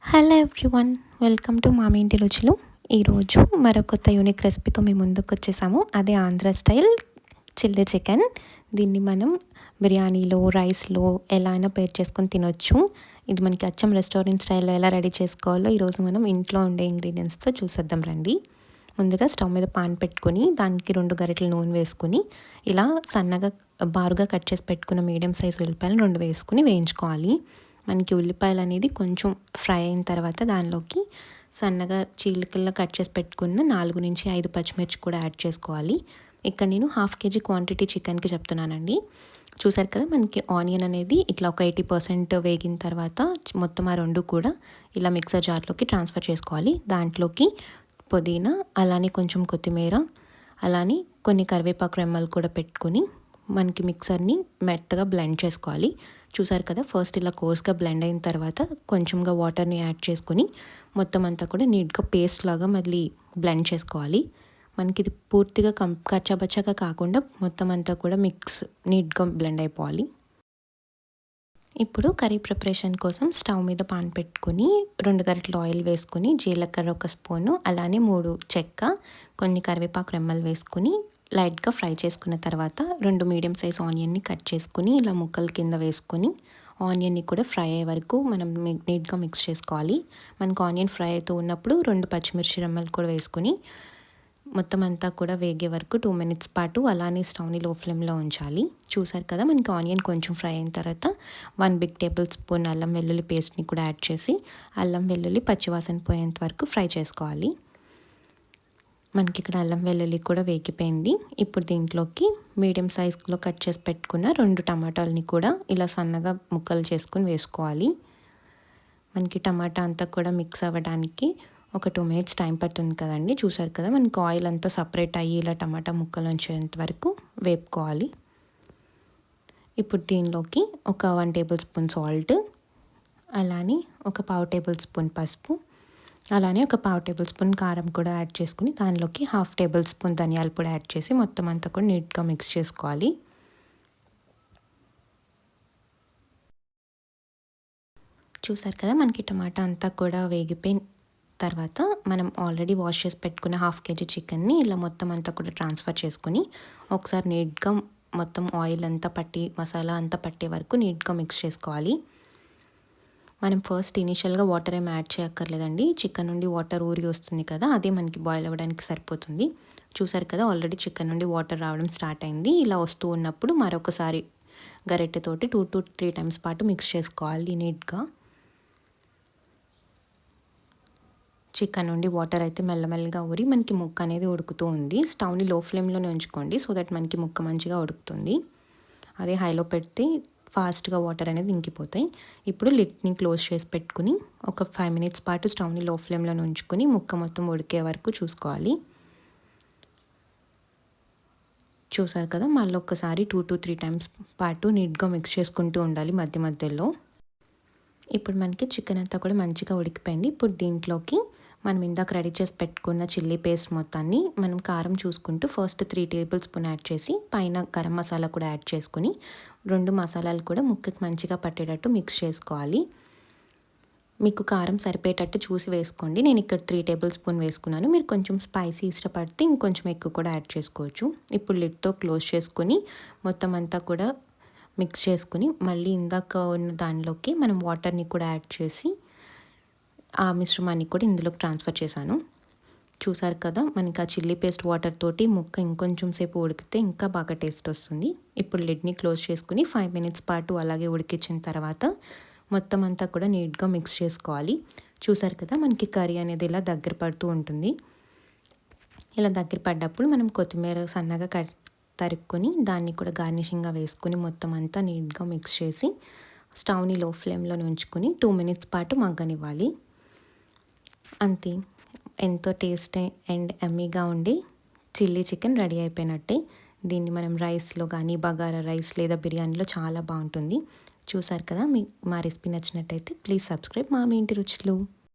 Hello everyone, welcome to మామి ఇంటి రుచులు. ఈరోజు మరో కొత్త యూనిక్ రెసిపీతో మేము ముందుకు వచ్చేసాము. అదే ఆంధ్ర స్టైల్ చిల్లీ చికెన్. దీన్ని మనం బిర్యానీలో, రైస్లో ఎలా అయినా పేర్ చేసుకొని తినొచ్చు. ఇది మనకి అచ్చం రెస్టారెంట్ స్టైల్లో ఎలా రెడీ చేసుకోవాలో ఈరోజు మనం ఇంట్లో ఉండే ఇంగ్రీడియంట్స్తో చూసేద్దాం రండి. ముందుగా స్టవ్ మీద పాన్ పెట్టుకొని దానికి 2 గరిటెల నూనె వేసుకుని ఇలా సన్నగా బారుగా కట్ చేసి పెట్టుకున్న మీడియం సైజ్ ఉల్లిపాయలు 2 వేసుకుని వేయించుకోవాలి. మనకి ఉల్లిపాయలు అనేది కొంచెం ఫ్రై అయిన తర్వాత దానిలోకి సన్నగా చీలికల్లో కట్ చేసి పెట్టుకున్న 4 నుంచి 5 పచ్చిమిర్చి కూడా యాడ్ చేసుకోవాలి. ఇక్కడ నేను 1/2 kg క్వాంటిటీ చికెన్కి చెప్తున్నానండి. చూసారు కదా, మనకి ఆనియన్ అనేది ఇట్లా ఒక 80% వేగిన తర్వాత మొత్తం ఆ 2 కూడా ఇలా మిక్సర్ జార్లోకి ట్రాన్స్ఫర్ చేసుకోవాలి. దాంట్లోకి పుదీనా, అలానే కొంచెం కొత్తిమీర, అలానే కొన్ని కరివేపాకు రెమ్మలు కూడా పెట్టుకొని మనకి మిక్సర్ని మెత్తగా బ్లెండ్ చేసుకోవాలి. చూసారు కదా, ఫస్ట్ ఇలా కోర్స్గా బ్లెండ్ అయిన తర్వాత కొంచెంగా వాటర్ని యాడ్ చేసుకొని మొత్తం అంతా కూడా నీట్గా పేస్ట్ లాగా మళ్ళీ బ్లెండ్ చేసుకోవాలి. మనకి ఇది పూర్తిగా కచ్చాబచ్చాగా కాకుండా మొత్తం అంతా కూడా నీట్గా బ్లెండ్ అయిపోవాలి. ఇప్పుడు కర్రీ ప్రిపరేషన్ కోసం స్టవ్ మీద పాన్ పెట్టుకుని 2 గరిటెలు ఆయిల్ వేసుకుని జీలకర్ర 1 స్పూను, అలానే 3 చెక్క, కొన్ని కరివేపాకు రెమ్మలు వేసుకుని లైట్గా ఫ్రై చేసుకున్న తర్వాత 2 మీడియం సైజ్ ఆనియన్ని కట్ చేసుకుని ఇలా ముక్కల కింద వేసుకొని ఆనియన్ని కూడా ఫ్రై అయ్యే వరకు మనం నీట్గా మిక్స్ చేసుకోవాలి. మనకు ఆనియన్ ఫ్రై అవుతూ ఉన్నప్పుడు 2 పచ్చిమిర్చి రెమ్మలు కూడా వేసుకొని మొత్తం అంతా కూడా వేగే వరకు 2 మినిట్స్ పాటు అలానే స్టవ్ని లో ఫ్లేమ్లో ఉంచాలి. చూసారు కదా, మనకి ఆనియన్ కొంచెం ఫ్రై అయిన తర్వాత 1 బిగ్ టేబుల్ స్పూన్ అల్లం వెల్లుల్లి పేస్ట్ని కూడా యాడ్ చేసి అల్లం వెల్లుల్లి పచ్చివాసన పోయేంత వరకు ఫ్రై చేసుకోవాలి. మనకి ఇక్కడ అల్లం వెల్లుల్లి కూడా వేగిపోయింది. ఇప్పుడు దీంట్లోకి మీడియం సైజ్లో కట్ చేసి పెట్టుకున్న 2 టమాటాలని కూడా ఇలా సన్నగా ముక్కలు చేసుకుని వేసుకోవాలి. మనకి టమాటా అంతా కూడా మిక్స్ అవ్వడానికి ఒక 2 మినిట్స్ టైం పడుతుంది కదండి. చూసారు కదా, మనకి ఆయిల్ అంతా సపరేట్ అయ్యి ఇలా టమాటా ముక్కలు వచ్చేంత వరకు వేపుకోవాలి. ఇప్పుడు దీనిలోకి ఒక 1 టేబుల్ స్పూన్ సాల్ట్, అలానే ఒక 1/2 టేబుల్ స్పూన్ పసుపు, అలానే ఒక 1/2 టేబుల్ స్పూన్ కారం కూడా యాడ్ చేసుకుని దానిలోకి 1/2 టేబుల్ స్పూన్ ధనియాల పొడి యాడ్ చేసి మొత్తం అంతా కూడా నీట్గా మిక్స్ చేసుకోవాలి. చూసారు కదా, మనకి టమాటా అంతా కూడా వేగిపోయిన తర్వాత మనం ఆల్రెడీ వాష్ చేసి పెట్టుకున్న 1/2 kg చికెన్ని ఇలా మొత్తం అంతా కూడా ట్రాన్స్ఫర్ చేసుకుని ఒకసారి నీట్గా మొత్తం ఆయిల్ అంతా పట్టి మసాలా అంతా పట్టే వరకు నీట్గా మిక్స్ చేసుకోవాలి. మనం ఫస్ట్ ఇనీషియల్గా వాటర్ ఏమి యాడ్ చేయక్కర్లేదండి. చికెన్ నుండి వాటర్ ఊరి వస్తుంది కదా, అదే మనకి బాయిల్ అవ్వడానికి సరిపోతుంది. చూసారు కదా, ఆల్రెడీ చికెన్ నుండి వాటర్ రావడం స్టార్ట్ అయింది. ఇలా వస్తూ ఉన్నప్పుడు మరొకసారి గరిటెతోటి 2 to 3 టైమ్స్ పాటు మిక్స్ చేసుకోవాలి నీట్గా. చికెన్ నుండి వాటర్ అయితే మెల్లమెల్లగా ఊరి మనకి ముక్క అనేది ఉడుకుతూ ఉంది. స్టవ్ని లో ఫ్లేమ్లోనే ఉంచుకోండి, సో దట్ మనకి ముక్క మంచిగా ఉడుకుతుంది. అదే హైలో పెడితే ఫాస్ట్గా వాటర్ అనేది ఇంకిపోతాయి. ఇప్పుడు లిడ్ని క్లోజ్ చేసి పెట్టుకుని ఒక 5 మినిట్స్ పాటు స్టవ్ని లో ఫ్లేమ్లో ఉంచుకొని ముక్క మొత్తం ఉడికే వరకు చూసుకోవాలి. చూసారు కదా, మళ్ళీ ఒక్కసారి 2 to 3 టైమ్స్ పాటు నీట్గా మిక్స్ చేసుకుంటూ ఉండాలి మధ్య మధ్యలో. ఇప్పుడు మనకి చికెన్ అంతా కూడా మంచిగా ఉడికిపోయింది. ఇప్పుడు దీంట్లోకి మనం ఇందాక రెడీ చేసి పెట్టుకున్న చిల్లీ పేస్ట్ మొత్తాన్ని మనం కారం చూసుకుంటూ ఫస్ట్ 3 టేబుల్ స్పూన్ యాడ్ చేసి పైన గరం మసాలా కూడా యాడ్ చేసుకుని 2 మసాలాలు కూడా ముక్కకి మంచిగా పట్టేటట్టు మిక్స్ చేసుకోవాలి. మీకు కారం సరిపోయేటట్టు చూసి వేసుకోండి. నేను ఇక్కడ 3 టేబుల్ స్పూన్ వేసుకున్నాను. మీరు కొంచెం స్పైసీ ఇష్టపడితే ఇంకొంచెం ఎక్కువ కూడా యాడ్ చేసుకోవచ్చు. ఇప్పుడు లిడ్తో క్లోజ్ చేసుకుని మొత్తం అంతా కూడా మిక్స్ చేసుకుని మళ్ళీ ఇందాక ఉన్న దానిలోకి మనం వాటర్ని కూడా యాడ్ చేసి ఆ మిశ్రమాన్ని కూడా ఇందులోకి ట్రాన్స్ఫర్ చేశాను. చూసారు కదా, మనకి ఆ చిల్లీ పేస్ట్ వాటర్ తోటి ముక్క ఇంకొంచెం సేపు ఉడికితే ఇంకా బాగా టేస్ట్ వస్తుంది. ఇప్పుడు లిడ్ని క్లోజ్ చేసుకుని 5 మినిట్స్ పాటు అలాగే ఉడికించిన తర్వాత మొత్తం అంతా కూడా నీట్గా మిక్స్ చేసుకోవాలి. చూసారు కదా, మనకి కర్రీ అనేది ఇలా దగ్గర పడుతూ ఉంటుంది. ఇలా దగ్గర పడ్డప్పుడు మనం కొత్తిమీర సన్నగా తరుక్కొని దాన్ని కూడా గార్నిషింగ్గా వేసుకుని మొత్తం అంతా నీట్గా మిక్స్ చేసి స్టవ్ని లో ఫ్లేమ్లో ఉంచుకొని 2 మినిట్స్ పాటు మగ్గనివ్వాలి. అంతే, ఎంతో టేస్టీ అండ్ ఎమ్మీగా ఉండి చిల్లీ చికెన్ రెడీ అయిపోయినట్టే. దీన్ని మనం రైస్లో కానీ బగారా రైస్ లేదా బిర్యానీలో చాలా బాగుంటుంది. చూసారు కదా, మా రెసిపీ నచ్చినట్టయితే ప్లీజ్ సబ్స్క్రైబ్ మా ఇంటి రుచులు.